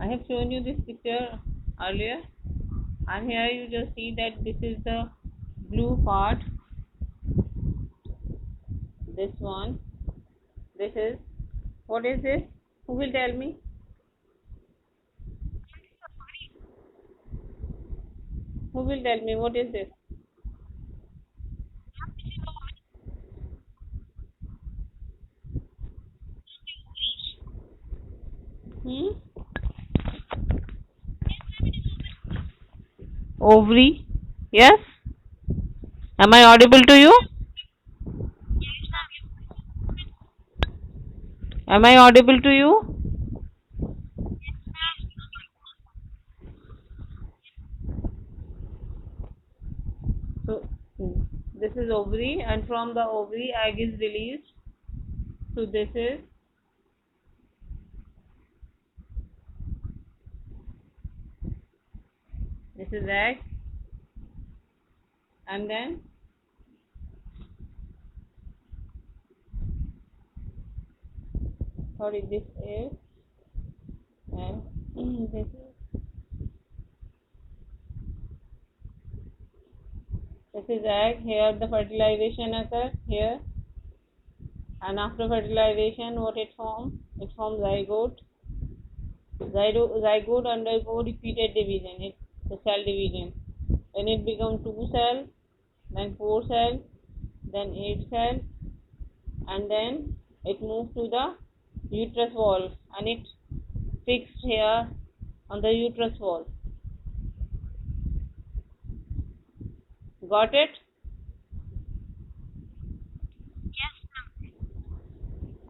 I have shown you this picture earlier, and here you just see that this is the blue part. This one. This is, what is this? Who will tell me? Who will tell me what is this? Hmm? Ovary. Yes. Am I audible to you? Am I audible to you? So this is ovary, and from the ovary egg is released. So this is egg, and then sorry, this is and this is egg. Here the fertilization occurs here, and after fertilization, what it forms? It forms zygote. Zygote undergo repeated division. It's the cell division. When it becomes 2 cells, then 4 cells, then 8 cells, and then it moves to the uterus wall, and it fixed here on the uterus wall. Got it?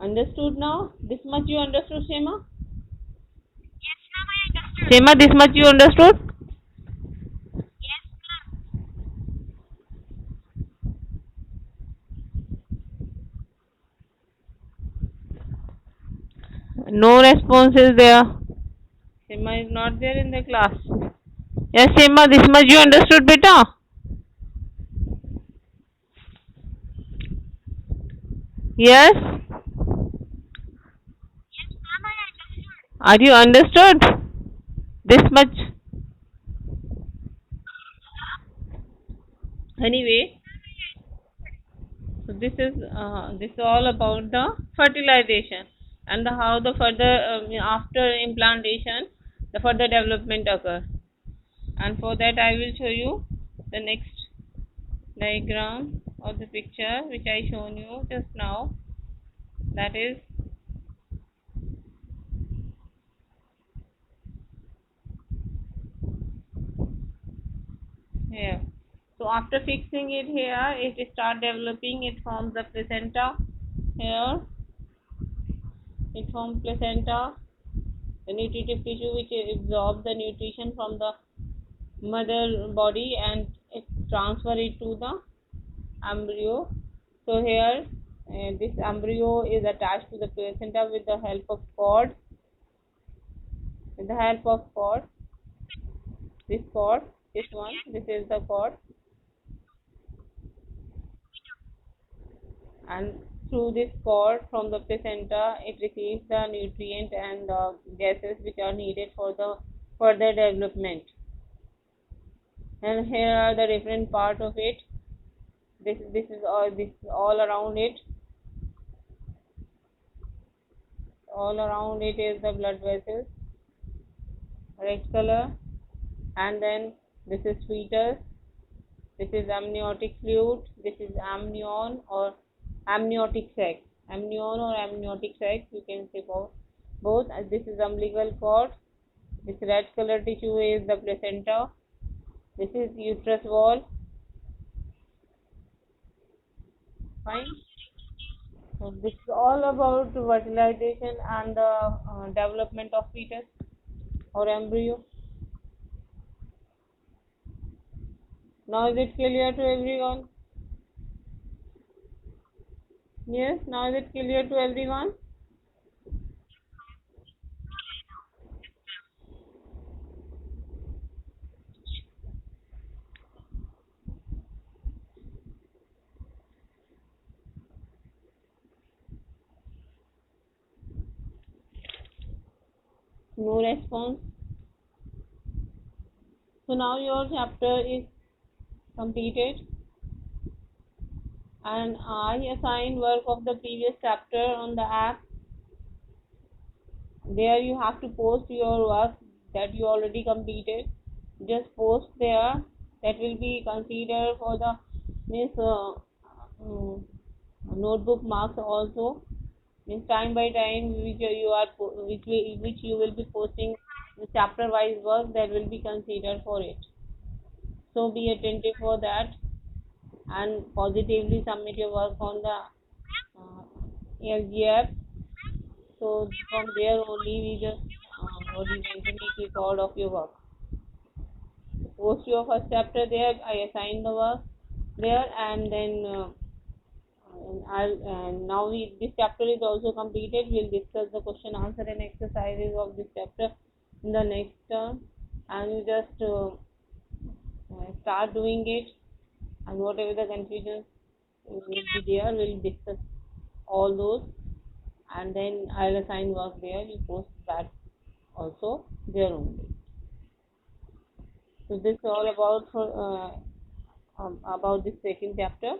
Understood now? This much you understood, Shema? Shema, this much you understood? No response is there. Shema is not there in the class. Yes, Shema, this much you understood, beta? Yes? Are you understood? This much? Anyway, so this is all about the fertilization and how the further after implantation the further development occurs. And for that I will show you the next diagram of the picture which I shown you just now. That is here. So after fixing it here, it start developing. It forms the placenta here. It forms placenta, the nutritive tissue which absorbs the nutrition from the mother body, and it transfer it to the embryo. So here this embryo is attached to the placenta with the help of cord. With the help of cord, this cord, this one, this is the cord, and through this cord from the placenta it receives the nutrient and the gases which are needed for the further development. And here are the different part of it. This is all around it. All around it is the blood vessels, red color, and then this is fetus. This is amniotic fluid. This is amnion or amniotic sac. Amnion or amniotic sac, you can say both. This is umbilical cord. This red color tissue is the placenta. This is uterus wall. Fine. So this is all about fertilization and the development of fetus or embryo. Now is it clear to everyone? Yes, now is it clear to everyone? No response. So now your chapter is completed, and I assign work of the previous chapter on the app. There you have to post your work that you already completed. Just post there. That will be considered for the means notebook marks also. Means time by time which you will be posting the chapter wise work, that will be considered for it. So be attentive for that and positively submit your work on the LGF. So from there only we just make record of your work. Post your first chapter there. I assign the work there, and then and now this chapter is also completed. We'll discuss the question, answer, and exercises of this chapter in the next term, and you just start doing it, and whatever the confusion will be there, we'll discuss all those, and then I'll assign work there. You post that also there only. So this is all about this second chapter.